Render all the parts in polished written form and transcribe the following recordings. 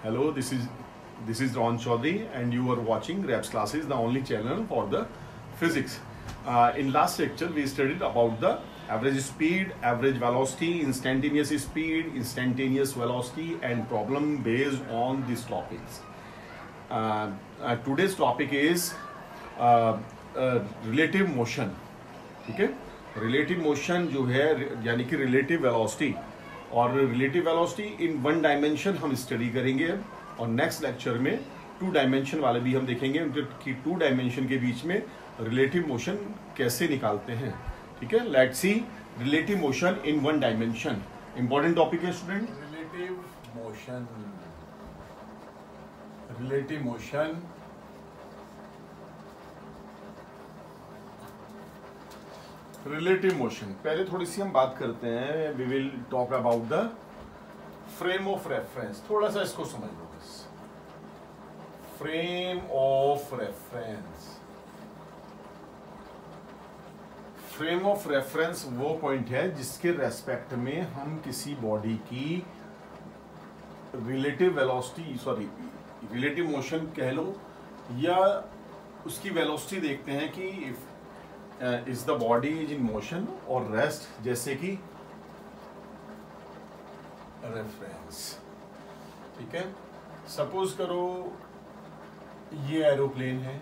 Hello, this is Ron Chaudhary, and you are watching Reps Classes, the only channel for the physics. In last lecture, we studied about the average speed, average velocity, instantaneous speed, instantaneous velocity, and problem based on these topics. Today's topic is relative motion. ठीक है, relative motion जो है यानी कि relative velocity, और relative velocity इन one dimension हम study करेंगे अब, और नेक्स्ट लेक्चर में टू डायमेंशन वाले भी हम देखेंगे कि टू डायमेंशन के बीच में रिलेटिव मोशन कैसे निकालते हैं. ठीक है, let's see relative motion in one dimension. Important topic है student. Relative motion. Relative motion relative motion पहले थोड़ी सी हम बात करते हैं. We will talk about the frame of reference. थोड़ा सा इसको समझ लो बस. Frame of reference. Frame of reference वो पॉइंट है जिसके रेस्पेक्ट में हम किसी बॉडी की रिलेटिव वेलोसिटी, रिलेटिव मोशन कह लो, या उसकी वेलोसिटी देखते हैं कि is the body is in motion और रेस्ट, जैसे कि रेफरेंस. ठीक है, सपोज करो ये एरोप्लेन है,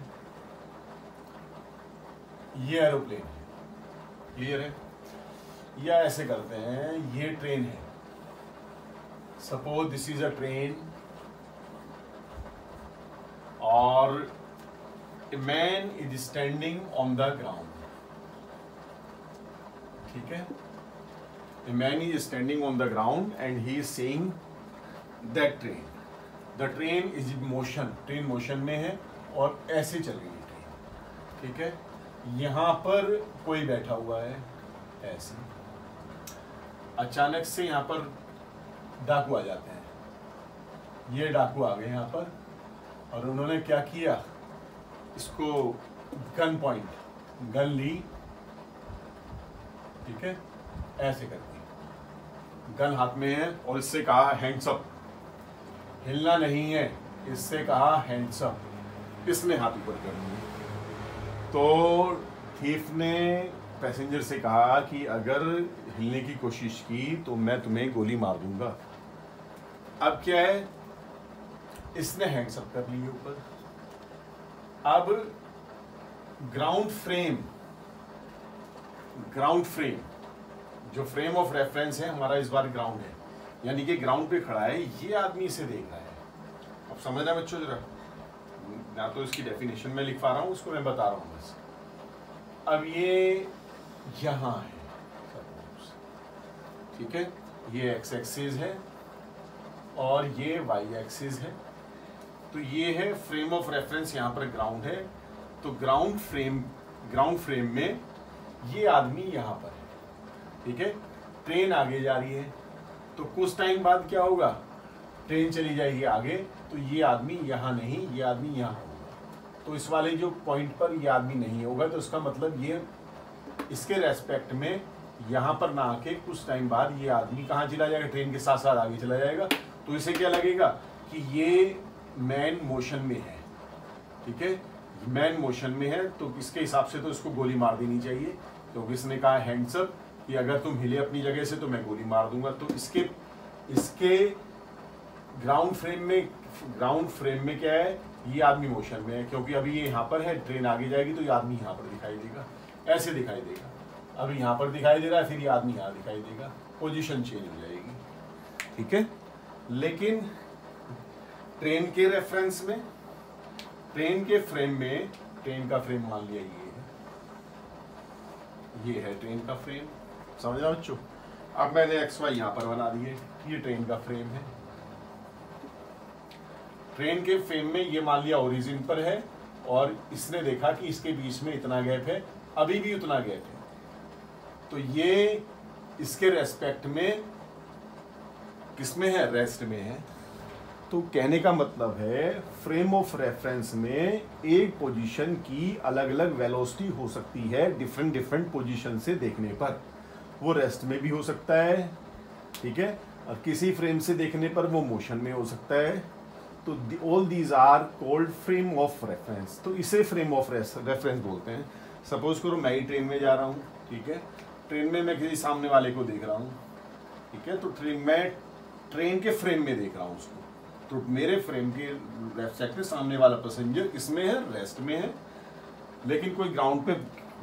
ये एरोप्लेन है, क्लियर है. या ऐसे करते हैं, ये ट्रेन है. Suppose this is a train और a man is standing on the ground. ठीक है, a man is standing on the ground and he is saying that train. The train is in motion. Train motion में है और ऐसे चल रही है ट्रेन. ठीक है, यहाँ पर कोई बैठा हुआ है ऐसे. अचानक से यहाँ पर डाकू आ जाते हैं. ये डाकू आ गए यहाँ पर और उन्होंने क्या किया, इसको गन पॉइंट, गन ली. ठीक है, ऐसे करके गन हाथ में है और इससे कहा हैंड्स अप. हिलना नहीं है, इससे कहा हैंड्स अप. इसने हाथ ऊपर कर दिया. तो थीफ ने पैसेंजर से कहा कि अगर हिलने की कोशिश की तो मैं तुम्हें गोली मार दूंगा. अब क्या है, इसने हैंड्स अप कर लिए ऊपर. अब ग्राउंड फ्रेम जो फ्रेम ऑफ रेफरेंस है हमारा इस बार ग्राउंड है, यानी कि ग्राउंड पे खड़ा है. ये आदमी इसे देख रहा है. अब समझना बच्चों जरा, ना तो इसकी डेफिनेशन में लिख पा रहा हूँ, उसको मैं बता रहा हूँ बस. अब ये यहाँ है, ठीक है, ये एक्स एक्सिस है और ये वाई एक्सिस है. तो ये है फ्रेम ऑफ रेफरेंस, यहाँ पर ग्राउंड है. तो ग्राउंड फ्रेम में ये आदमी यहाँ पर है. ठीक है, ट्रेन आगे जा रही है तो कुछ टाइम बाद क्या होगा, ट्रेन चली जाएगी आगे, तो ये आदमी यहाँ नहीं, ये आदमी यहाँ होगा. तो इस वाले जो पॉइंट पर ये आदमी नहीं होगा, तो उसका मतलब ये इसके रेस्पेक्ट में यहाँ पर ना आके कुछ टाइम बाद ये आदमी कहाँ चला जाएगा, ट्रेन के साथ साथ आगे चला जाएगा. तो इसे क्या लगेगा कि ये मैन मोशन में है. ठीक है, मैन मोशन में है, तो इसके हिसाब से तो इसको गोली मार देनी चाहिए, क्योंकि इसने कहा हैंड्स अप कि अगर तुम हिले अपनी जगह से तो मैं गोली मार दूंगा. तो इसके ग्राउंड फ्रेम में क्या है, ये आदमी मोशन में है, क्योंकि अभी ये यहाँ पर है, ट्रेन आगे जाएगी तो ये आदमी यहाँ पर दिखाई देगा, ऐसे दिखाई देगा. अभी यहाँ पर दिखाई दे रहा है, फिर ये आदमी यहाँ दिखाई देगा, पोजीशन चेंज हो जाएगी. ठीक है, लेकिन ट्रेन के रेफरेंस में, ट्रेन के फ्रेम में, ट्रेन का फ्रेम मान लिया ये है ट्रेन का फ्रेम. समझा बच्चों. अब मैंने एक्स वाई यहाँ पर बना दिए, ये ट्रेन का फ्रेम है. ट्रेन के फ्रेम में ये मान लिया ओरिजिन पर है, और इसने देखा कि इसके बीच में इतना गैप है, अभी भी उतना गैप है. तो ये इसके रेस्पेक्ट में किसमें है, रेस्ट में है. तो कहने का मतलब है फ्रेम ऑफ रेफरेंस में एक पोजीशन की अलग अलग वेलोसिटी हो सकती है डिफरेंट पोजीशन से देखने पर. वो रेस्ट में भी हो सकता है, ठीक है, और किसी फ्रेम से देखने पर वो मोशन में हो सकता है, तो all these are called frame of reference. तो इसे फ्रेम ऑफ रेफरेंस बोलते हैं। सपोज करो मैं ही ट्रेन में जा रहा हूँ, ठीक है, ट्रेन में मैं किसी सामने वाले को देख रहा हूँ, ठीक है, तो मैं ट्रेन के फ्रेम में देख रहा हूँ उसको, तो मेरे फ्रेम के लेफ्ट साइड में सामने वाला पैसेंजर किसमें है, रेस्ट में है, लेकिन कोई ग्राउंड पे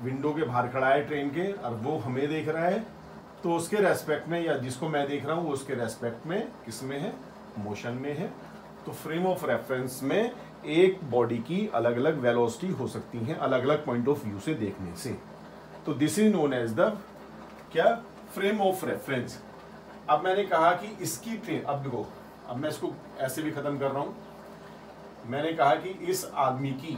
विंडो के बाहर खड़ा है ट्रेन के और वो हमें देख रहा है, तो उसके रेस्पेक्ट में या जिसको मैं देख रहा हूँ वो उसके रेस्पेक्ट में किसमें है, मोशन में है। तो फ्रेम ऑफ रेफरेंस में एक बॉडी की अलग अलग वेलोसिटी हो सकती है अलग अलग पॉइंट ऑफ व्यू से देखने से। तो this is known as the क्या, फ्रेम ऑफ रेफरेंस। अब मैंने कहा कि इसकी ट्रेन, अब देखो, अब मैं इसको ऐसे भी खत्म कर रहा हूं। मैंने कहा कि इस आदमी की,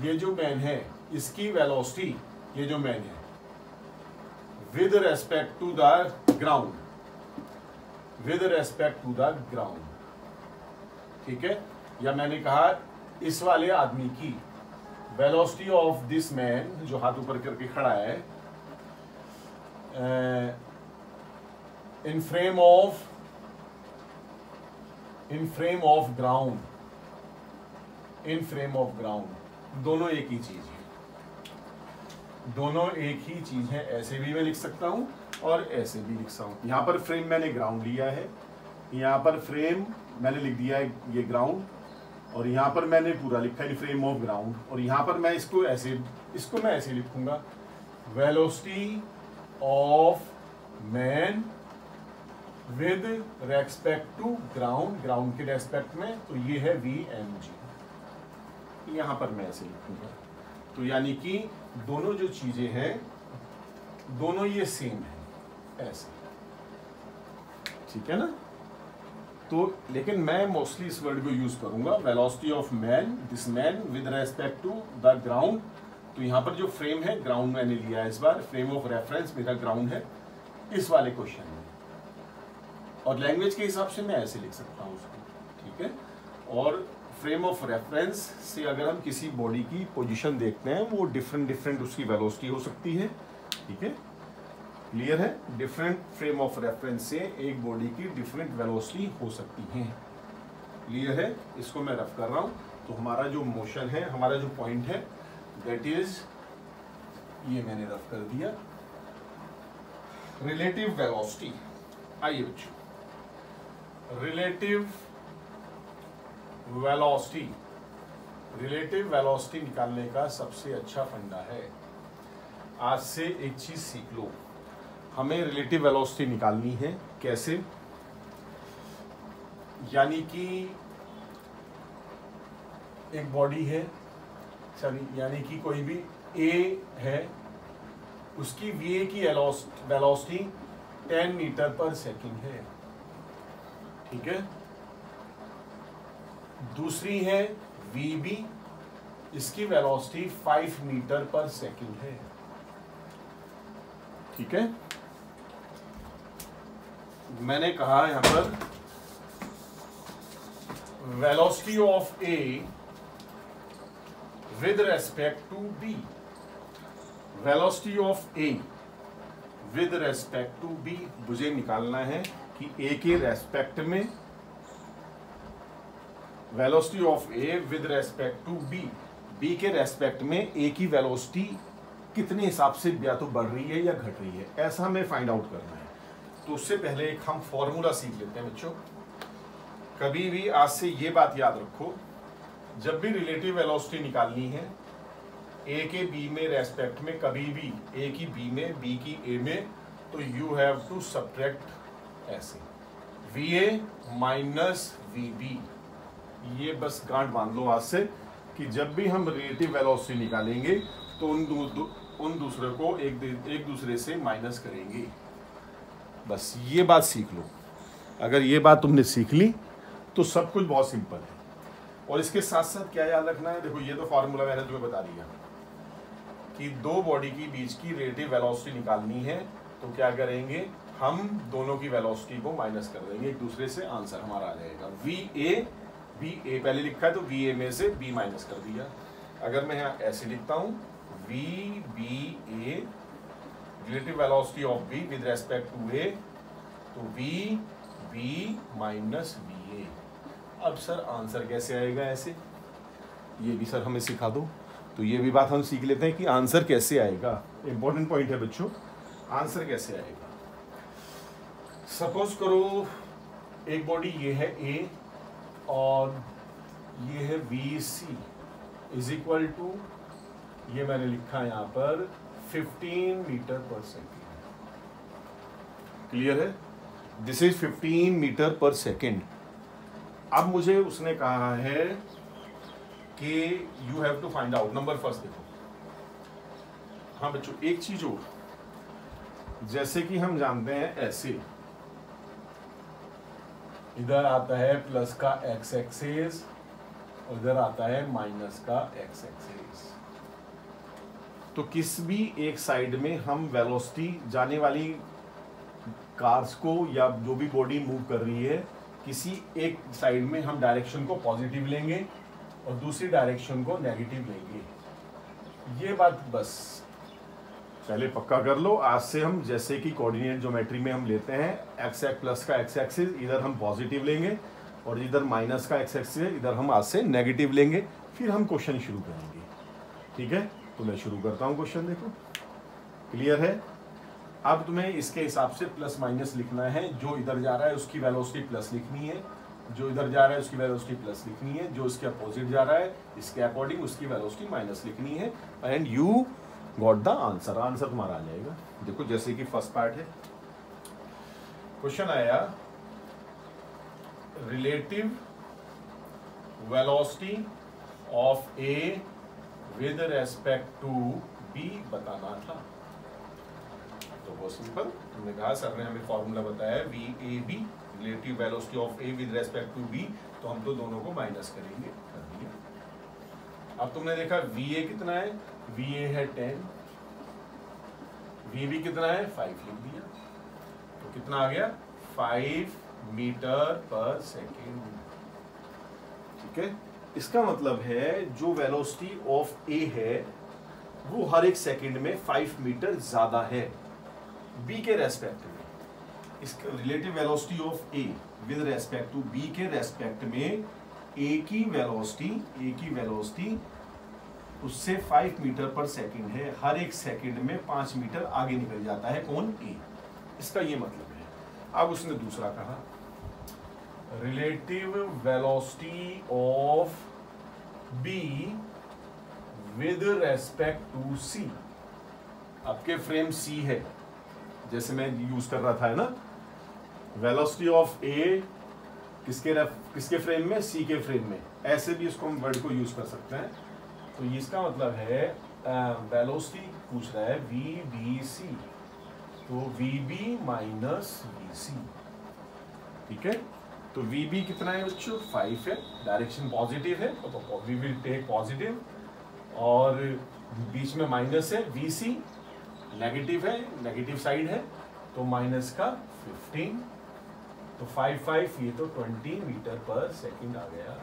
ये जो मैन है, इसकी वेलोसिटी, ये जो मैन है, with respect to the ground, with respect to the ground, ठीक है। या मैंने कहा इस वाले आदमी की वेलोसिटी ऑफ दिस मैन, जो हाथ ऊपर करके खड़ा है, इन frame of ground, in frame of ground, दोनों एक ही चीज है, दोनों एक ही चीज है। ऐसे भी मैं लिख सकता हूं और ऐसे भी लिख सकता हूं। यहां पर फ्रेम मैंने ग्राउंड लिया है, यहां पर फ्रेम मैंने लिख दिया है ये ग्राउंड, और यहां पर मैंने पूरा लिखा है फ्रेम ऑफ ग्राउंड, और यहां पर मैं इसको मैं ऐसे लिखूंगा, velocity of man with respect to ground, ground के रेस्पेक्ट में, तो ये है VMG, यहां पर मैं ऐसे लिखूंगा। तो यानी कि दोनों जो चीजें हैं दोनों ये सेम है, ऐसे, ठीक है ना। तो लेकिन मैं मोस्टली इस वर्ड को यूज करूंगा, velocity of man, this man with respect to the ground. तो यहां पर जो फ्रेम है ग्राउंड मैंने लिया है, इस बार फ्रेम ऑफ रेफरेंस मेरा ग्राउंड है इस वाले क्वेश्चन में, और लैंग्वेज के हिसाब से मैं ऐसे लिख सकता हूं उसको, ठीक है। और फ्रेम ऑफ रेफरेंस से अगर हम किसी बॉडी की पोजीशन देखते हैं, वो डिफरेंट उसकी वेलोसिटी हो सकती है, ठीक है, क्लियर है। डिफरेंट फ्रेम ऑफ रेफरेंस से एक बॉडी की डिफरेंट वेलोसिटी हो सकती है, क्लियर है। इसको मैं रफ कर रहा हूं। तो हमारा जो मोशन है, हमारा जो पॉइंट है, दैट इज, ये मैंने रफ कर दिया, रिलेटिव वेलोसिटी। आइए बच्चों, रिलेटिव वेलोसिटी निकालने का सबसे अच्छा फंडा है, आज से एक चीज सीख लो, हमें रिलेटिव वेलोसिटी निकालनी है। कैसे? यानी कि एक बॉडी है, यानी कि कोई भी ए है, उसकी VA की वेलोसिटी 10 मीटर पर सेकंड है, ठीक है। दूसरी है VB, इसकी वेलोसिटी 5 मीटर पर सेकंड है, ठीक है। मैंने कहा यहां पर velocity of A with respect to B, velocity of A with respect to B मुझे निकालना है कि A के रेस्पेक्ट में, velocity of A with respect to B के रेस्पेक्ट में A की वेलोसिटी कितने हिसाब से या तो बढ़ रही है या घट रही है, ऐसा हमें फाइंड आउट करना है। तो उससे पहले एक हम फॉर्मूला सीख लेते हैं बच्चों। कभी भी आज से ये बात याद रखो, जब भी रिलेटिव वेलोसिटी निकालनी है A के B में रेस्पेक्ट में, कभी भी A की B में, B की A में, तो यू हैव टू सब्ट्रैक्ट ऐसे VA माइनस VB। ये बस गांठ बांध लो आज से कि जब भी हम रिलेटिव वेलोसिटी निकालेंगे तो उन दूसरे को एक दूसरे से माइनस करेंगे। बस ये बात सीख लो। अगर ये बात तुमने सीख ली तो सब कुछ बहुत सिंपल है। और इसके साथ साथ क्या याद रखना है, देखो ये तो फॉर्मूला मैंने तुम्हें बता दिया कि दो बॉडी की बीच की रिलेटिव वेलोसिटी निकालनी है, तो क्या करेंगे, हम दोनों की वेलोसिटी को माइनस कर देंगे एक दूसरे से, आंसर हमारा आ जाएगा VA पहले लिखा है तो VA में से B माइनस कर दिया। अगर मैं यहाँ ऐसे लिखता हूँ VBA relative velocity of B with respect to A, तो VB माइनस VA, अब सर आंसर कैसे आएगा ऐसे, ये भी सर हमें सिखा दो। तो ये भी बात हम सीख लेते हैं कि आंसर कैसे आएगा। इंपॉर्टेंट पॉइंट है बच्चों, आंसर कैसे आएगा। सपोज करो एक बॉडी ये है ए और ये है VC इज इक्वल टू, ये मैंने लिखा है यहाँ पर 15 मीटर पर सेकेंड। क्लियर है, this is 15 metre per second. अब मुझे उसने कहा है कि you have to find out, number first देखो। हाँ बच्चों एक चीज और, जैसे कि हम जानते हैं ऐसे इधर आता है प्लस का एक्स एक्सिस, उधर आता है माइनस का एक्स एक्सिस। तो किस भी एक साइड में हम वेलोसिटी जाने वाली कार्स को या जो भी बॉडी मूव कर रही है, किसी एक साइड में हम डायरेक्शन को पॉजिटिव लेंगे और दूसरी डायरेक्शन को नेगेटिव लेंगे। ये बात बस पहले पक्का कर लो। आज से हम जैसे कि कोऑर्डिनेट ज्योमेट्री में हम लेते हैं एक्स प्लस का एक्स एक्सिस, इधर हम पॉजिटिव लेंगे और इधर माइनस का एक्स एक्सिस है, इधर हम आज से नेगेटिव लेंगे। फिर हम क्वेश्चन शुरू करेंगे, ठीक है। तो मैं शुरू करता हूं क्वेश्चन, देखो क्लियर है। अब तुम्हें इसके हिसाब से प्लस माइनस लिखना है, जो इधर जा रहा है उसकी वेलोसिटी प्लस लिखनी है, जो इधर जा रहा है उसकी वेलोसिटी प्लस लिखनी है, जो इसके अपोजिट जा रहा है इसके अकॉर्डिंग उसकी वेलोसिटी माइनस लिखनी है। And you got the answer, answer तुम्हारा आ जाएगा। देखो जैसे कि फर्स्ट पार्ट है, क्वेश्चन आया relative velocity of A with respect to B बताना था। तो बहुत सिंपल, हमने कहा सर ने हमें फॉर्मूला बताया VAB, relative velocity of A with respect to B, तो हम तो दोनों को माइनस करेंगे, कर दिया। अब तुमने देखा VA कितना है, VA है 10, VB कितना है 5 लिख दिया, तो कितना आ गया 5 मीटर पर सेकेंड, ठीक है। इसका मतलब है जो वेलोसिटी ऑफ ए है वो हर एक सेकंड में 5 मीटर ज्यादा है बी के रेस्पेक्ट में। इसका relative velocity of A with respect to B के रेस्पेक्ट में ए की वेलोसिटी उससे 5 मीटर पर सेकंड है, हर एक सेकंड में 5 मीटर आगे निकल जाता है कौन, ए। इसका ये मतलब है। अब उसने दूसरा कहा relative velocity of B with respect to C. आपके फ्रेम सी है, जैसे मैं यूज कर रहा था, है ना, वेलोसिटी ऑफ ए किसके फ्रेम में, सी के फ्रेम में। ऐसे भी इसको हम वर्ड को यूज कर सकते हैं। तो इसका मतलब है वेलोसिटी पूछ रहा है VBC, तो VB माइनस VC, ठीक है। तो VB कितना है बच्चों 5 है, डायरेक्शन पॉजिटिव है तो वी विल टेक पॉजिटिव, और बीच में माइनस है, VC नेगेटिव है, नेगेटिव साइड है, तो माइनस का 15, तो 5 ये तो 20 मीटर पर सेकंड आ गया,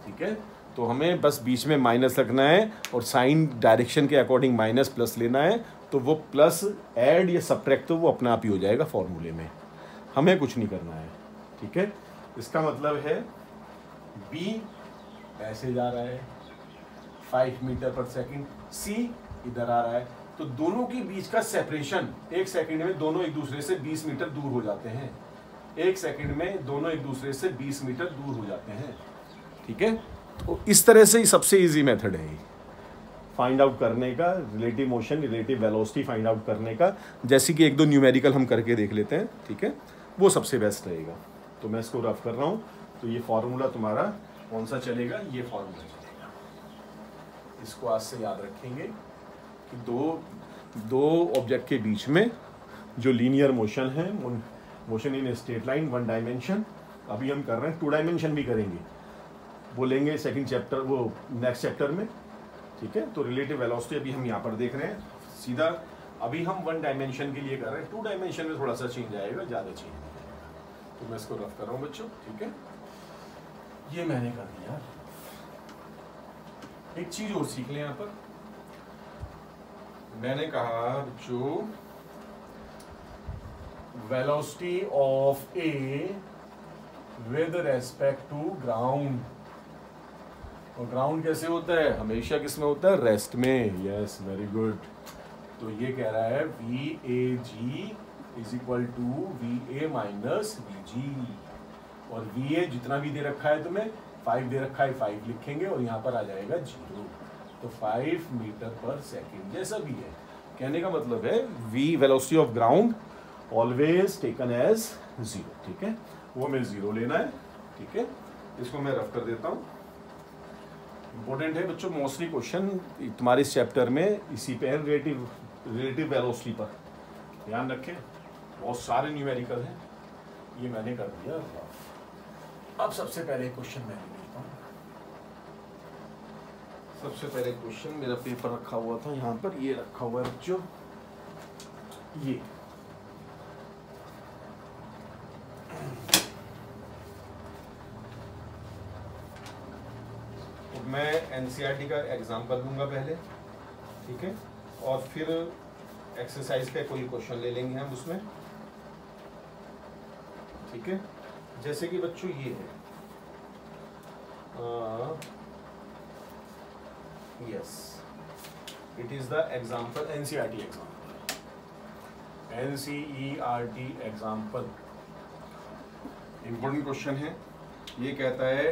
ठीक है। तो हमें बस बीच में माइनस रखना है और साइन डायरेक्शन के अकॉर्डिंग माइनस प्लस लेना है, तो वो प्लस ऐड या सब्ट्रैक्ट तो वो अपने आप ही हो जाएगा फॉर्मूले में, हमें कुछ नहीं करना है, ठीक है। इसका मतलब है B ऐसे जा रहा है 5 मीटर पर सेकंड, C इधर आ रहा है, तो दोनों के बीच का सेपरेशन एक सेकंड में दोनों एक दूसरे से 20 मीटर दूर हो जाते हैं, एक सेकंड में दोनों एक दूसरे से 20 मीटर दूर हो जाते हैं, ठीक है। तो इस तरह से ही सबसे इजी मेथड है फाइंड आउट करने का, relative motion relative velocity find out करने का। जैसे कि एक दो न्यूमेरिकल हम करके देख लेते हैं, ठीक है, वो सबसे बेस्ट रहेगा। तो मैं इसको रफ कर रहा हूँ, तो ये फॉर्मूला तुम्हारा कौन सा चलेगा, ये फॉर्मूला चलेगा। इसको आज से याद रखेंगे कि दो ऑब्जेक्ट के बीच में जो लीनियर मोशन है, motion in straight line 1 dimension, अभी हम कर रहे हैं 2 डायमेंशन भी करेंगे, बोलेंगे सेकंड चैप्टर, वो नेक्स्ट चैप्टर में, ठीक है। तो रिलेटिव वेलोसिटी अभी हम यहाँ पर देख रहे हैं सीधा, अभी हम 1 डायमेंशन के लिए कर रहे हैं, 2 डायमेंशन में थोड़ा सा चेंज आएगा, ज़्यादा चेंज नहीं आएगा। तो मैं इसको रफ कर रहा हूँ बच्चों, ठीक है, ये मैंने कर दिया। एक चीज और सीख लें यहाँ पर, मैंने कहा बच्चों velocity of A with respect to ground. और ग्राउंड कैसे होता है? हमेशा किस में होता है? रेस्ट में। Yes, very good. तो ये कह रहा है VAG is equal to VA minus VG। और VA जितना भी दे रखा है तुम्हें, 5 दे रखा है, 5 लिखेंगे और यहाँ पर आ जाएगा 0। तो 5 मीटर पर सेकेंड जैसा भी है। कहने का मतलब है V velocity of ground always taken as 0। ठीक है, वो हमें 0 लेना है। ठीक है, इसको मैं रफ कर देता हूँ। इंपॉर्टेंट है बच्चों, मोस्टली क्वेश्चन तुम्हारे इस चैप्टर में इसी पे है, रिलेटिव वेलोसिटी पर। ध्यान रखें, बहुत सारे न्यूमेरिकल हैं। ये मैंने कर दिया रफ। अब सबसे पहले क्वेश्चन मैं लेता हूँ। सबसे पहले क्वेश्चन मेरा पेपर रखा हुआ था यहाँ पर, ये रखा हुआ है बच्चों, ये तो मैं एनसीईआरटी का एग्जाम्पल दूंगा पहले। ठीक है, और फिर एक्सरसाइज का कोई क्वेश्चन ले लेंगे हम उसमें। ठीक है, जैसे कि बच्चों ये है, yes, it is the example, NCERT example, NCERT example. Important question है। ये कहता है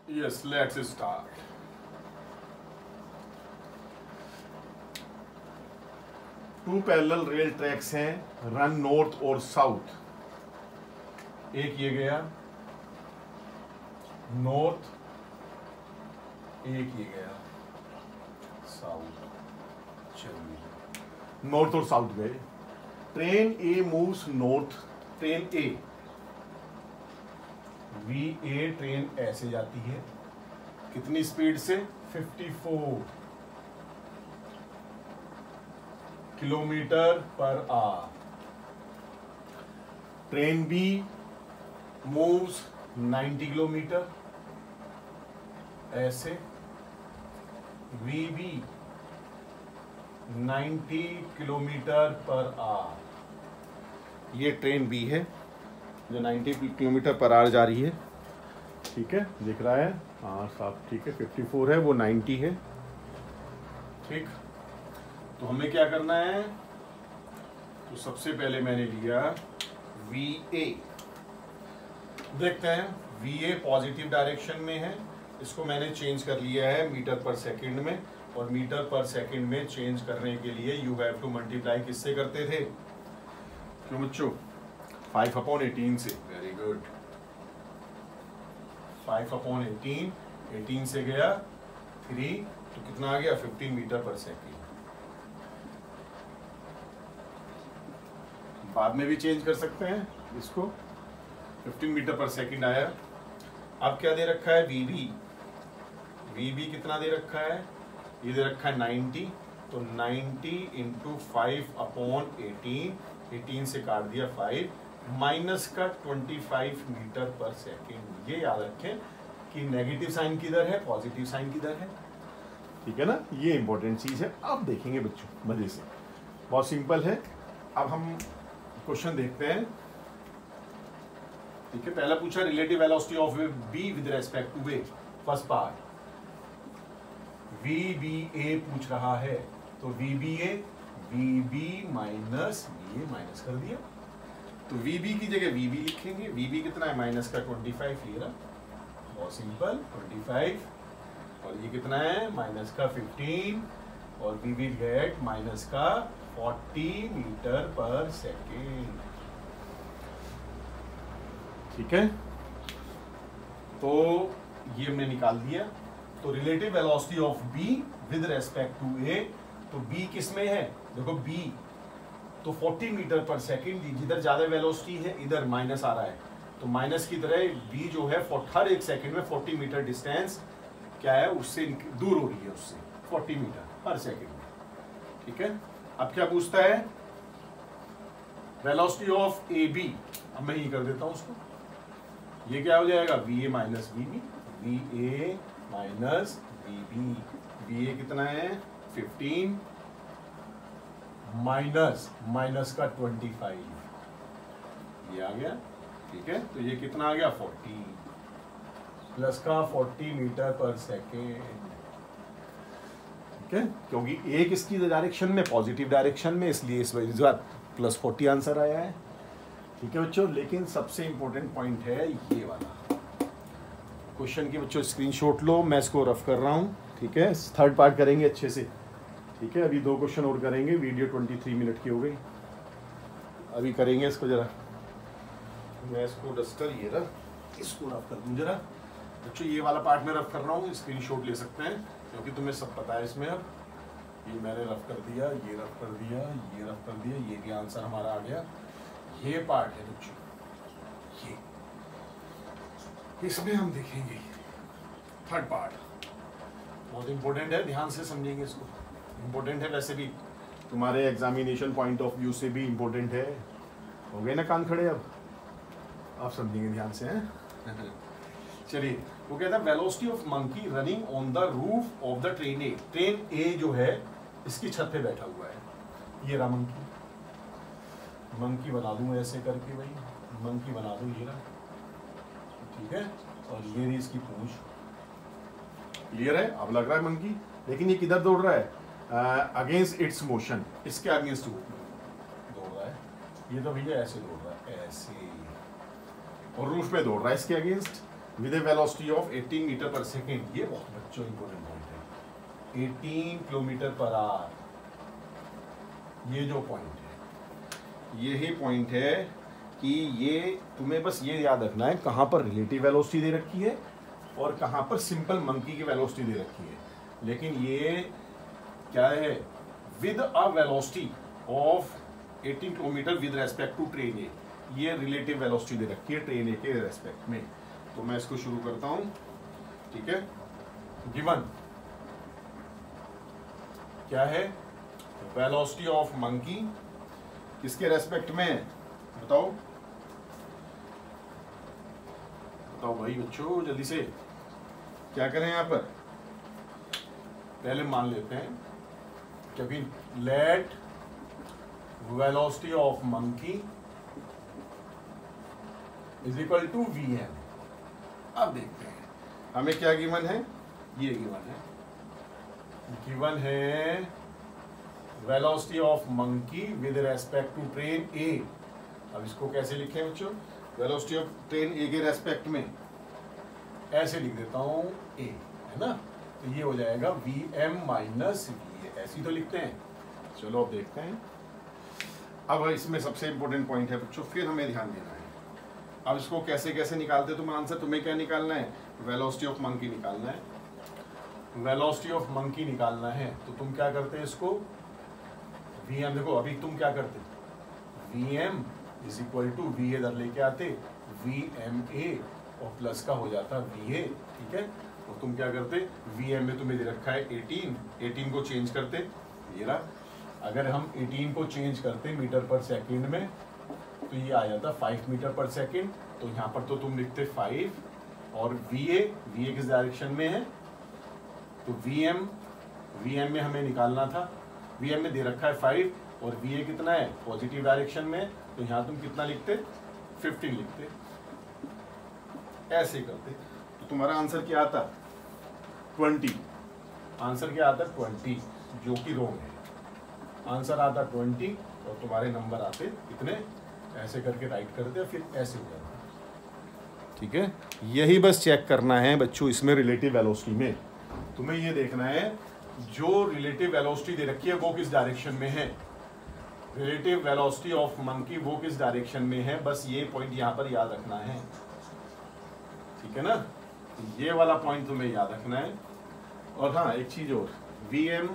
yes, let's start. Two parallel rail tracks हैं, रन नॉर्थ और साउथ। एक ये गया नॉर्थ, एक ये गया साउथ। चलिए, नॉर्थ और साउथ गए। ट्रेन ए मूव्स नॉर्थ, ट्रेन ए VA ट्रेन ऐसे जाती है, कितनी स्पीड से? 54 kilometre per our. Train B moves 90 kilometre ऐसे, VB 90 किलोमीटर पर आवर। ये ट्रेन B है जो 90 किलोमीटर पर आवर जा रही है। ठीक है, दिख रहा है? हाँ साहब, ठीक है। 54 है, वो 90 है। ठीक, तो हमें क्या करना है? तो सबसे पहले मैंने लिया VA। देखते हैं, VA पॉजिटिव डायरेक्शन में है, इसको मैंने चेंज कर लिया है मीटर पर सेकंड में। और मीटर पर सेकंड में चेंज करने के लिए यू हैव टू मल्टीप्लाई किससे करते थे? क्यों बच्चों? 5/18 से। वेरी गुड, 5/18, 18 से गया 3, तो कितना आ गया? 15 मीटर पर सेकेंड। बाद में भी चेंज कर सकते हैं इसको। 15 मीटर पर सेकेंड आया। अब क्या दे रखा है? VB कितना दे रखा है? ये दे रखा है 90, तो 90 इंटू 5/18, 18 से काट दिया 5, माइनस का 25 मीटर पर सेकेंड। ये याद रखें कि नेगेटिव साइन किधर है, पॉजिटिव साइन किधर है। ठीक है ना, ये इंपॉर्टेंट चीज है। अब देखेंगे बच्चों मजे से, बहुत सिंपल है। अब हम क्वेश्चन देखते हैं। ठीक है, पहला पूछा relative velocity of B with respect two way. First part VBA पूछ रहा है, तो VBA VB minus VA minus कर दिया, तो VB की जगह VB लिखेंगे। VB कितना है? माइनस का 25, ये रहा, बहुत सिंपल 25। और ये कितना है? माइनस का 15, और वी विल गेट माइनस का 40 मीटर पर सेकेंड। ठीक है, तो ये हमने निकाल दिया। तो relative velocity of B with respect to A, तो B किस में है? देखो B तो 40 मीटर पर सेकेंड, जिधर ज्यादा वेलोसिटी है इधर माइनस आ रहा है, तो माइनस की तरह B जो है हर एक सेकेंड में 40 मीटर डिस्टेंस क्या है उससे दूर हो रही है, उससे 40 मीटर हर सेकेंड में। ठीक है, अब क्या पूछता है? Velocity of AB। अब मैं ये कर देता हूं उसको, ये क्या हो जाएगा? VA minus VB, VA minus VB। VA कितना है? 15, माइनस का 25, ये आ गया। ठीक है, तो ये कितना आ गया 40 प्लस का 40 मीटर पर सेकेंड। ठीक है, क्योंकि एक इसकी डायरेक्शन में पॉजिटिव डायरेक्शन में, इसलिए इस बार प्लस 40 आंसर आया है। ठीक है बच्चों, लेकिन सबसे इंपॉर्टेंट पॉइंट है ये वाला क्वेश्चन की। बच्चों स्क्रीनशॉट लो, मैं इसको रफ कर रहा हूँ। ठीक है, थर्ड पार्ट करेंगे अच्छे से। ठीक है, अभी 2 क्वेश्चन और करेंगे, वीडियो 23 मिनट की हो गई। अभी करेंगे इसको जरा, मैं इसको डस्टर ये रहा, इसको रफ कर दूँ जरा। बच्चों ये वाला पार्ट में रफ कर रहा हूँ, स्क्रीनशॉट ले सकते हैं क्योंकि तुम्हें सब पता है इसमें। अब ये मैंने रफ कर दिया, ये रफ कर दिया, ये रफ कर दिया, ये भी आंसर हमारा आ गया। ये पार्ट है बच्चों, ये इसमें हम देखेंगे थर्ड पार्ट, बहुत इंपॉर्टेंट है, ध्यान से समझेंगे इसको। इंपॉर्टेंट है, वैसे भी तुम्हारे एग्जामिनेशन पॉइंट ऑफ व्यू से भी इंपॉर्टेंट है। हो गए ना कान खड़े, अब आप समझेंगे ध्यान से हैं। चलिए, वो कहता है velocity of monkey running on the roof of the train A. Train A जो है इसकी छत पे बैठा हुआ है। ये रहा मंकी, मंकी बना दूं ऐसे करके, भाई मंकी बना दूं, ये रहा। ठीक है, और ये रही इसकी पूंछ। क्लियर है, अब लग रहा है मंकी, लेकिन ये किधर दौड़ रहा है? अगेंस्ट इट्स मोशन, इसके अगेंस्ट दौड़ रहा है। ये तो भैया ऐसे दौड़ रहा है, ऐसे, और रूफ पे दौड़ रहा है इसके against with a velocity of 18 metre per second. ये बहुत बच्चों इंपॉर्टेंट पॉइंट है, 18 किलोमीटर पर आवर। ये जो पॉइंट है, यही पॉइंट है कि ये तुम्हें बस ये याद रखना है कहाँ पर रिलेटिव वेलोसिटी दे रखी है और कहाँ पर सिंपल मंकी की वेलोसिटी दे रखी है। लेकिन ये क्या है? With a velocity of 18 kilometre with respect to train A. ये रिलेटिव वेलोसिटी दे रखी है ट्रेन ए के रेस्पेक्ट में। तो मैं इसको शुरू करता हूं। ठीक है, गिवन क्या है? वेलोसिटी ऑफ मंकी किसके रेस्पेक्ट में? बताओ बताओ भाई बच्चों, जल्दी से। क्या करें यहां पर? पहले मान लेते हैं, क्योंकि let velocity of monkey is equal to V M. अब देखते हैं हमें क्या गिवन है। ये गिवन है velocity of monkey with respect to train A. अब इसको कैसे लिखें बच्चों? वेलोसिटी ऑफ ट्रेन ए के रेस्पेक्ट में ऐसे लिख देता हूं ए, है ना। तो ये हो जाएगा V M minus V A, ऐसी तो लिखते हैं। चलो अब देखते हैं। अब इसमें सबसे इंपॉर्टेंट पॉइंट है बच्चों, फिर हमें ध्यान देना है। अब इसको कैसे कैसे निकालते तुम आंसर? तुम्हें क्या निकालना है? वेलोसिटी ऑफ मंकी निकालना है। वेलोसिटी ऑफ मंकी निकालना है तो तुम क्या करते हैं? इसको वी एम, देखो अभी तुम क्या करते? V M is equal to V A, इधर लेके आते वी एम ए और प्लस का हो जाता वी ए। ठीक है, और तुम क्या करते? वी एम में तुम्हें दे रखा है 18 को चेंज करते, ये रहा। अगर हम 18 को चेंज करते मीटर पर सेकेंड में तो ये आ जाता 5 मीटर पर सेकेंड। तो यहाँ पर तो तुम लिखते 5 और वी ए किस डायरेक्शन में है? तो वी एम में हमें निकालना था। वी एम में दे रखा है 5 और वी ए कितना है? पॉजिटिव डायरेक्शन में। तो यहाँ तुम कितना लिखते? 15 लिखते, ऐसे करते। तो तुम्हारा आंसर क्या आता? 20। आंसर क्या आता? 20, जो कि रॉन्ग है। आंसर आता 20 और तुम्हारे नंबर आते कितने? ऐसे करके राइट करते, फिर ऐसे हो जाता। ठीक है, यही बस चेक करना है बच्चों इसमें रिलेटिव वेलोसिटी में। तुम्हें ये देखना है जो रिलेटिव वेलोसिटी दे रखी है वो किस डायरेक्शन में है। रिलेटिव वेलोसिटी ऑफ मंकी वो किस डायरेक्शन में है, बस ये पॉइंट यहाँ पर याद रखना है। ठीक है ना, ये वाला पॉइंट तुम्हें याद रखना है। और हाँ, एक चीज और, वी एम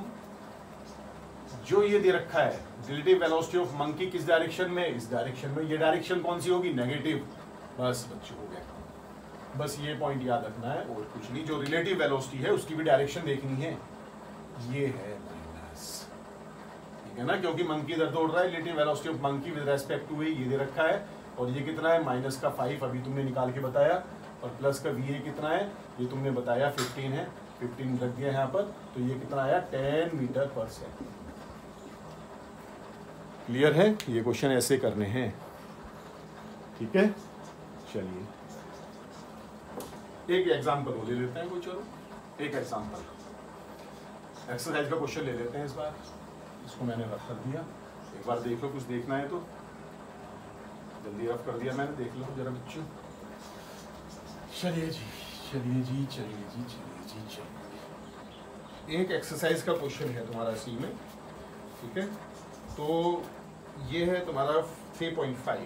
जो ये दे रखा है रिलेटिव वेलोसिटी ऑफ मंकी किस डायरेक्शन में? इस डायरेक्शन में। ये डायरेक्शन कौन सी होगी? नेगेटिव। बस बच्चों हो गया, बस ये पॉइंट याद रखना है और कुछ नहीं। जो रिलेटिव वेलोसिटी है उसकी भी डायरेक्शन देखनी है, ये है माइनस। ठीक है ना, क्योंकि मंकी इधर दौड़ रहा है। Relative velocity of monkey with respect to A ये दे रखा है, और ये कितना है? माइनस का 5 अभी तुमने निकाल के बताया, और प्लस का वी ए कितना है? ये तुमने बताया 15 है। 15 लग गया यहाँ पर, तो ये कितना आया? 10 मीटर पर सेकेंड। क्लियर है? ये क्वेश्चन ऐसे करने हैं, ठीक है। चलिए एक एग्जाम्पल ले लेते हैं, कोई चलो एक एग्जाम्पल एक्सरसाइज का क्वेश्चन ले लेते हैं। इस बार इसको मैंने रफ कर दिया, एक बार देख लो, कुछ देखना है तो जल्दी रफ कर दिया मैंने, देख लो जरा बच्चों। चलिए जी चलिए जी चलिए जी चलिए जी चलिए, एक एक्सरसाइज का क्वेश्चन है तुम्हारा सी में, ठीक है। तो ये है तुम्हारा 3.5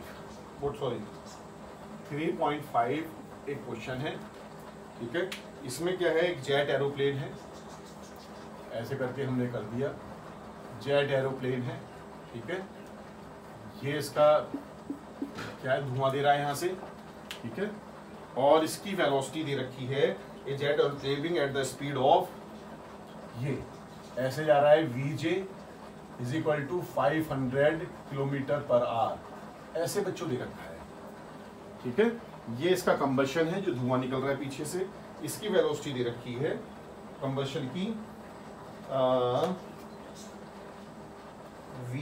एक क्वेश्चन है, ठीक है। इसमें क्या है, एक जेट एरोप्लेन है, ऐसे करके हमने कर दिया, जेट एरोप्लेन है, ठीक है। ये इसका क्या है, धुआं दे रहा है यहाँ से, ठीक है। और इसकी वेलोसिटी दे रखी है, ये jet travelling at the speed of, ये ऐसे जा रहा है VJ is equal to 500 kilometre per hour, ऐसे बच्चों दे रखा है, ठीक है। ये इसका कंबशन है, जो धुआं निकल रहा है पीछे से, इसकी वेलोसिटी दे रखी है कंबशन की V,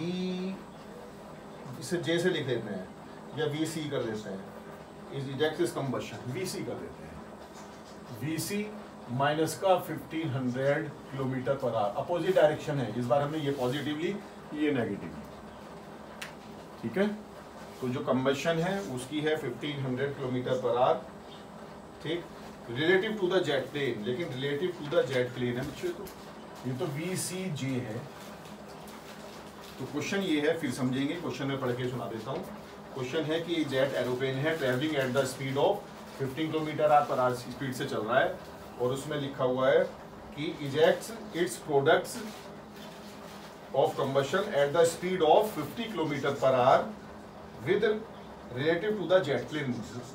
इसे J से लिख देते हैं या VC कर देते हैं, is eject is combustion, VC कर देते हैं। VC माइनस का 1500 kilometre per our, opposite direction है, इस बार हमने ये पॉजिटिवली ये नेगेटिवली, ठीक है। तो जो कंबशन है उसकी है 1500 किलोमीटर पर आवर, ठीक, relative to the jet plane, लेकिन relative to the jet plane है बच्चों, तो ये तो VCJ है। तो क्वेश्चन ये है, फिर समझेंगे, क्वेश्चन में पढ़ के सुना देता हूँ। क्वेश्चन है कि जेट एरोप्लेन है, travelling eight the speed of 15 kilometre per our speed से चल रहा है, और उसमें लिखा हुआ है कि ejects its products of combustion at the speed of 50 kilometre per hour with relative to the jet plane.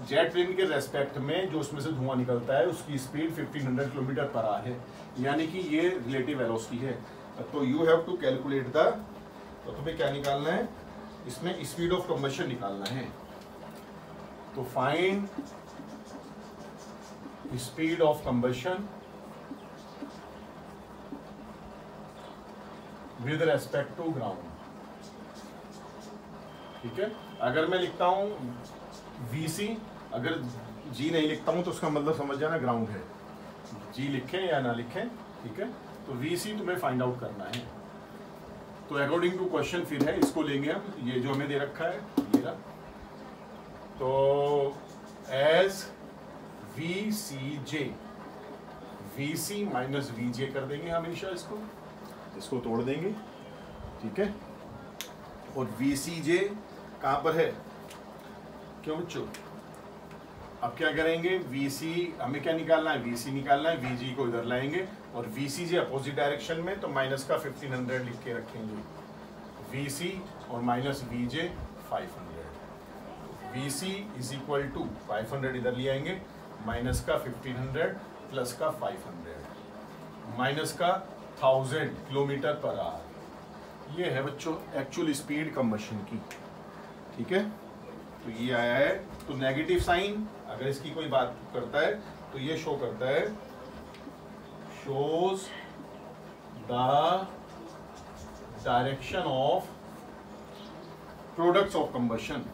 Jet plane के रेस्पेक्ट में जो उसमें से धुआं निकलता है उसकी स्पीड 1500 किलोमीटर पर आवर है, यानी कि ये रिलेटिव वेलोसिटी है। तो you have to calculate the, तो तुम्हें क्या निकालना है, इसमें स्पीड ऑफ कंबशन निकालना है। तो find speed of combustion with respect to ground, ठीक है। अगर मैं लिखता हूं VC, अगर G नहीं लिखता हूं तो उसका मतलब समझ जाना ग्राउंड है, G लिखें या ना लिखें, ठीक है। तो VC तुम्हें फाइंड आउट करना है। तो अकॉर्डिंग टू क्वेश्चन फिर है, इसको लेंगे हम, ये जो हमें दे रखा है ये रहा। तो as VCJ, VC minus VJ कर देंगे हमेशा, इसको तोड़ देंगे, ठीक है। और VCJ कहाँ पर है, क्यों बच्चों? अब क्या करेंगे, VC हमें क्या निकालना है, VC निकालना है, VG को इधर लाएंगे, और VCJ अपोजिट डायरेक्शन में, तो माइनस का 1500 लिख के रखेंगे, VC और minus VJ 500, VC is equal to 500 इधर ले आएंगे, माइनस का 1500 प्लस का 500, माइनस का 1000 किलोमीटर पर आवर। ये है बच्चों एक्चुअल स्पीड कंबशन की, ठीक है। तो ये आया है, तो नेगेटिव साइन अगर इसकी कोई बात करता है तो ये शो करता है, shows the direction of products of combustion,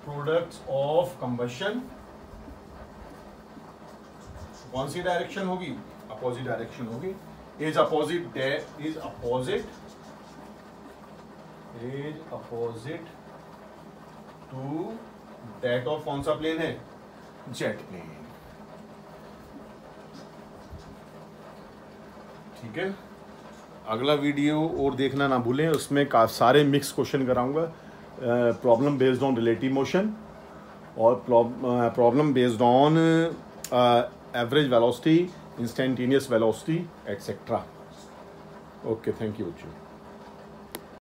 products of combustion कौन सी डायरेक्शन होगी, अपोजिट डायरेक्शन होगी, is opposite to that of कौन सा प्लेन है, जेट प्लेन, ठीक है। अगला वीडियो और देखना ना भूलें, उसमें सारे मिक्स क्वेश्चन कराऊंगा, problem based on relative motion और problem based on average velocity, instantaneous velocity etcetera. Okay, thank you बच्चों।